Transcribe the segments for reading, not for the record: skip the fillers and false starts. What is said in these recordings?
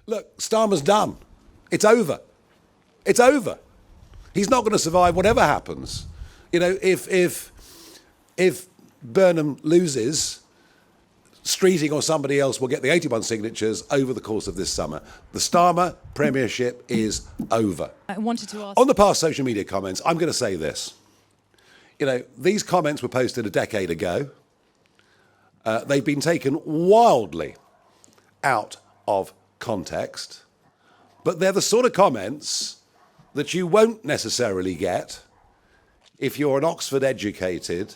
Look, Starmer's done. It's over. It's over. He's not going to survive whatever happens. You know, if Burnham loses, Streeting or somebody else will get the 81 signatures over the course of this summer. The Starmer premiership is over. I wanted to ask... On the past social media comments, I'm going to say this. You know, these comments were posted a decade ago. They've been taken wildly out of context, but they're the sort of comments that you won't necessarily get if you're an Oxford-educated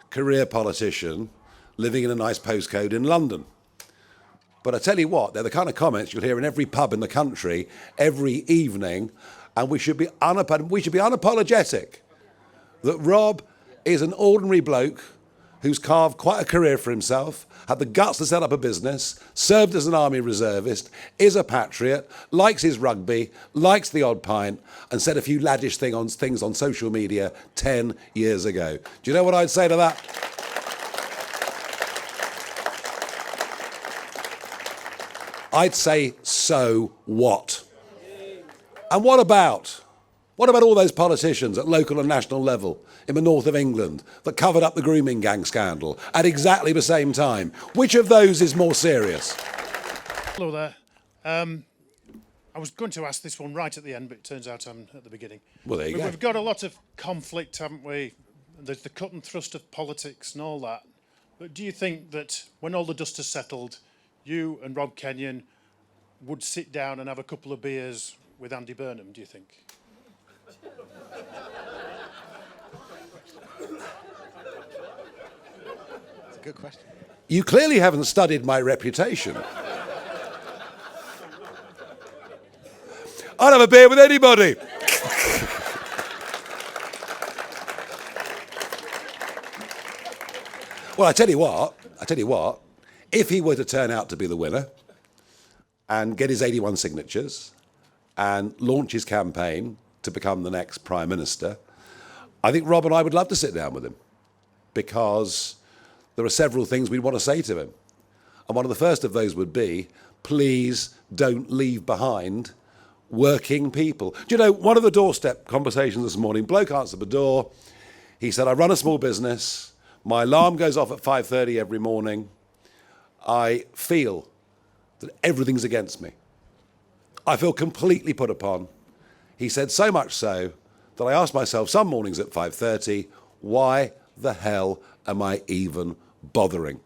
career politician living in a nice postcode in London. But I tell you what, they're the kind of comments you'll hear in every pub in the country every evening, and we should be unapologetic that Rob is an ordinary bloke who's carved quite a career for himself, had the guts to set up a business, served as an army reservist, is a patriot, likes his rugby, likes the odd pint, and said a few laddish things on social media 10 years ago. Do you know what I'd say to that? I'd say, so what? And what about all those politicians at local and national level in the north of England that covered up the grooming gang scandal at exactly the same time? Which of those is more serious? Hello there. I was going to ask this one right at the end, but it turns out I'm at the beginning. Well, there you go. We've got a lot of conflict, haven't we? There's the cut and thrust of politics and all that. But do you think that when all the dust has settled, you and Rob Kenyon would sit down and have a couple of beers with Andy Burnham, do you think? That's a good question. You clearly haven't studied my reputation. I'd have a beer with anybody. Well, I tell you what, if he were to turn out to be the winner and get his 81 signatures and launch his campaign to become the next Prime Minister, I think Rob and I would love to sit down with him, because there are several things we'd want to say to him. And one of the first of those would be, please don't leave behind working people. Do you know, one of the doorstep conversations this morning, bloke answered the door. He said, I run a small business. My alarm goes off at 5:30 every morning. I feel that everything's against me. I feel completely put upon. He said, so much so that I ask myself some mornings at 5:30, why the hell am I even bothering?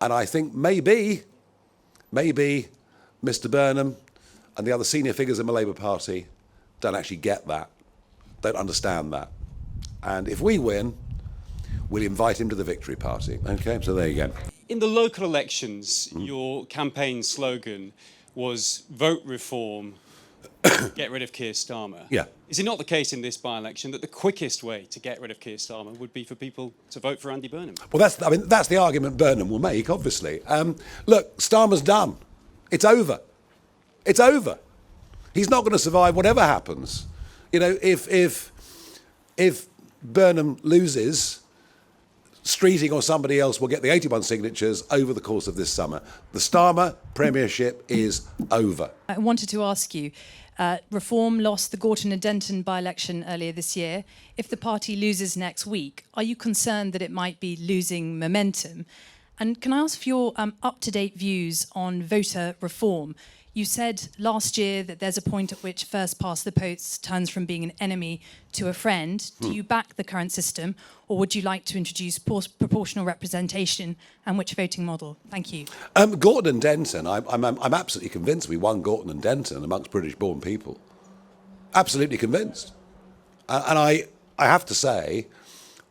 And I think maybe Mr. Burnham and the other senior figures in the Labour Party don't actually get that, don't understand that. And if we win, we'll invite him to the victory party. Okay, so there you go. In the local elections, your campaign slogan was vote reform, get rid of Keir Starmer. Yeah. Is it not the case in this by-election that the quickest way to get rid of Keir Starmer would be for people to vote for Andy Burnham? Well, that's the argument Burnham will make, obviously. Look, Starmer's done. It's over. It's over. He's not going to survive whatever happens. You know, if Burnham loses, Streeting or somebody else will get the 81 signatures over the course of this summer. The Starmer premiership is over. I wanted to ask you, Reform lost the Gorton and Denton by-election earlier this year. If the party loses next week, are you concerned that it might be losing momentum? And can I ask for your up-to-date views on voter reform? You said last year that there's a point at which first past the post turns from being an enemy to a friend. Do you back the current system, or would you like to introduce proportional representation, and which voting model? Thank you. Gorton and Denton, I'm absolutely convinced we won Gorton and Denton amongst British-born people. Absolutely convinced. And I have to say,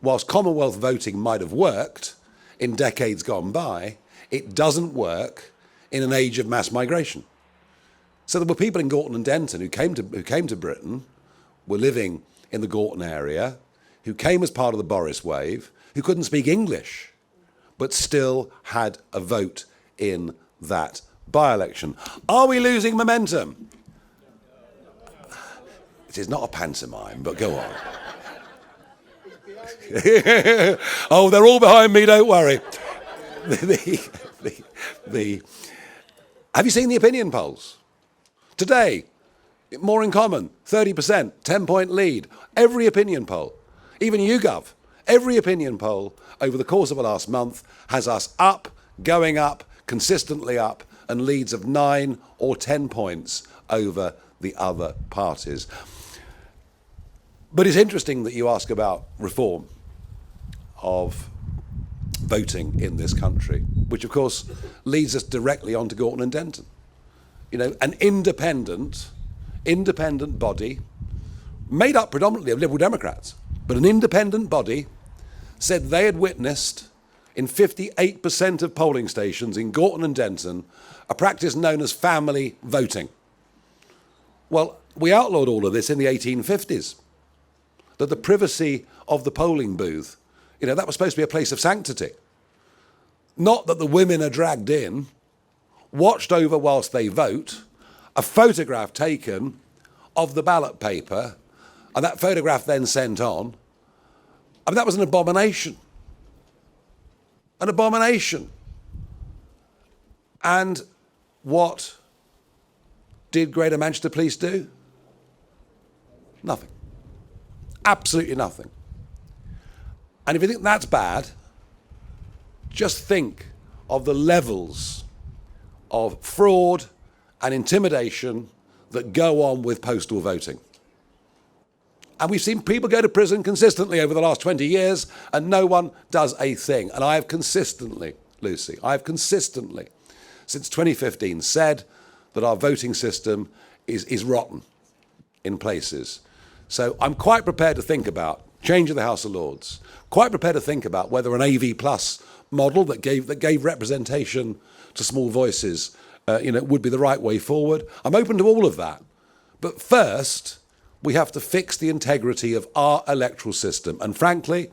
whilst Commonwealth voting might have worked in decades gone by, it doesn't work in an age of mass migration. So there were people in Gorton and Denton who came to Britain, were living in the Gorton area, who came as part of the Boris wave, who couldn't speak English, but still had a vote in that by-election. Are we losing momentum? It is not a pantomime, but go on. Oh, they're all behind me, don't worry. Have you seen the opinion polls? Today, more in common, 30%, 10-point lead. Every opinion poll, even YouGov, every opinion poll over the course of the last month has us up, going up, consistently up, and leads of 9 or 10 points over the other parties. But it's interesting that you ask about reform of voting in this country, which of course leads us directly on to Gorton and Denton. You know, an independent body, made up predominantly of Liberal Democrats, but an independent body said they had witnessed in 58% of polling stations in Gorton and Denton a practice known as family voting. Well, we outlawed all of this in the 1850s. That the privacy of the polling booth, you know, that was supposed to be a place of sanctity. Not that the women are dragged in, watched over whilst they vote, a photograph taken of the ballot paper, and that photograph then sent on. I mean, that was an abomination. An abomination. And what did Greater Manchester Police do? Nothing. Absolutely nothing. And if you think that's bad, just think of the levels of fraud and intimidation that go on with postal voting. And we've seen people go to prison consistently over the last 20 years, and no one does a thing. And I have consistently, Lucy, since 2015, said that our voting system is rotten in places. So I'm quite prepared to think about changing the House of Lords, quite prepared to think about whether an AV plus model that gave representation to small voices would be the right way forward. I'm open to all of that. But first, we have to fix the integrity of our electoral system. And frankly,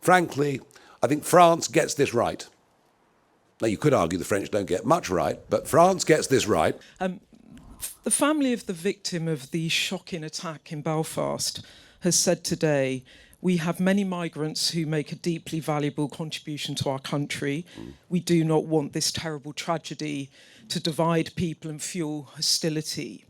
I think France gets this right. Now, you could argue the French don't get much right, but France gets this right. The family of the victim of the shocking attack in Belfast has said today, we have many migrants who make a deeply valuable contribution to our country. We do not want this terrible tragedy to divide people and fuel hostility.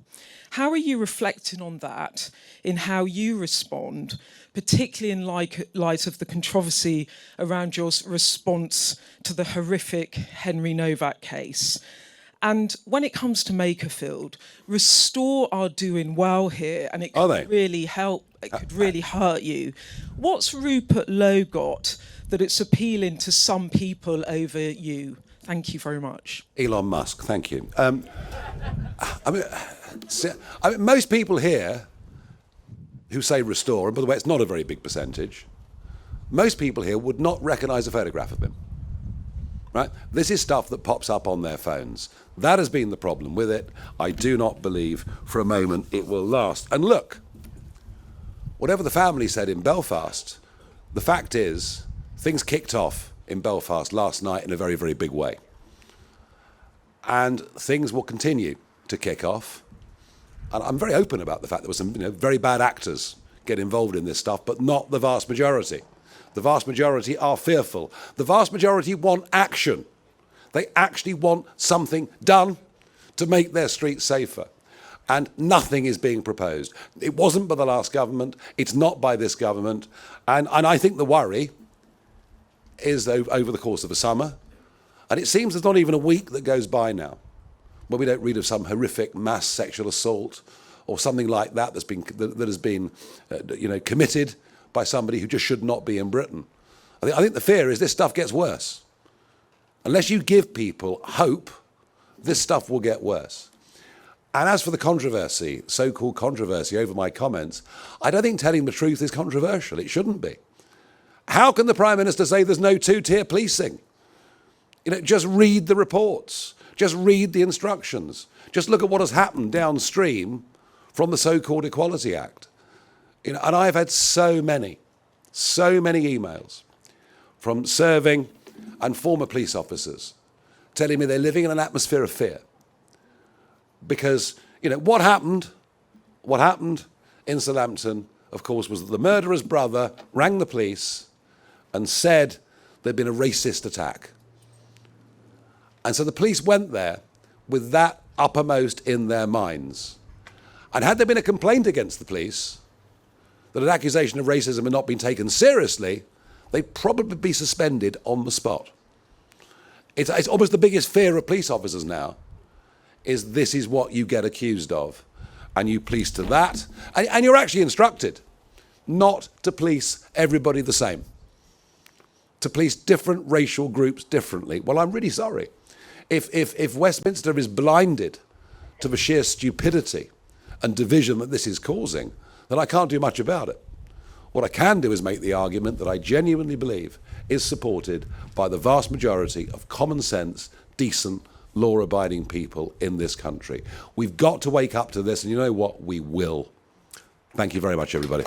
How are you reflecting on that in how you respond, particularly in light of the controversy around your response to the horrific Henry Novak case? And when it comes to Makerfield, Restore are doing well here, and it could really help, it could really hurt you. What's Rupert Lowe got that it's appealing to some people over you? Thank you very much. Elon Musk, thank you. I mean, most people here who say Restore, and by the way, it's not a very big percentage, most people here would not recognise a photograph of him. Right? This is stuff that pops up on their phones. That has been the problem with it. I do not believe for a moment it will last. And look, whatever the family said in Belfast, the fact is things kicked off in Belfast last night in a very, very big way. And things will continue to kick off. And I'm very open about the fact there were some very bad actors get involved in this stuff, but not the vast majority. The vast majority are fearful. The vast majority want action. They actually want something done to make their streets safer. And nothing is being proposed. It wasn't by the last government. It's not by this government. And I think the worry is over the course of the summer. And it seems there's not even a week that goes by now where we don't read of some horrific mass sexual assault or something like that that has been committed by somebody who just should not be in Britain. I think the fear is this stuff gets worse. Unless you give people hope, this stuff will get worse. And as for the controversy, so-called controversy over my comments, I don't think telling the truth is controversial. It shouldn't be. How can the Prime Minister say there's no two-tier policing? Just read the reports. Just read the instructions. Just look at what has happened downstream from the so-called Equality Act. And I've had so many emails from serving and former police officers telling me they're living in an atmosphere of fear. Because, what happened in Southampton, of course, was that the murderer's brother rang the police and said there'd been a racist attack. And so the police went there with that uppermost in their minds. And had there been a complaint against the police that an accusation of racism had not been taken seriously, they'd probably be suspended on the spot. It's almost the biggest fear of police officers now, is this is what you get accused of. And you police to that. And you're actually instructed not to police everybody the same, to police different racial groups differently. Well, I'm really sorry. If Westminster is blinded to the sheer stupidity and division that this is causing, then I can't do much about it. What I can do is make the argument that I genuinely believe is supported by the vast majority of common sense, decent, law-abiding people in this country. We've got to wake up to this, and you know what? We will. Thank you very much, everybody.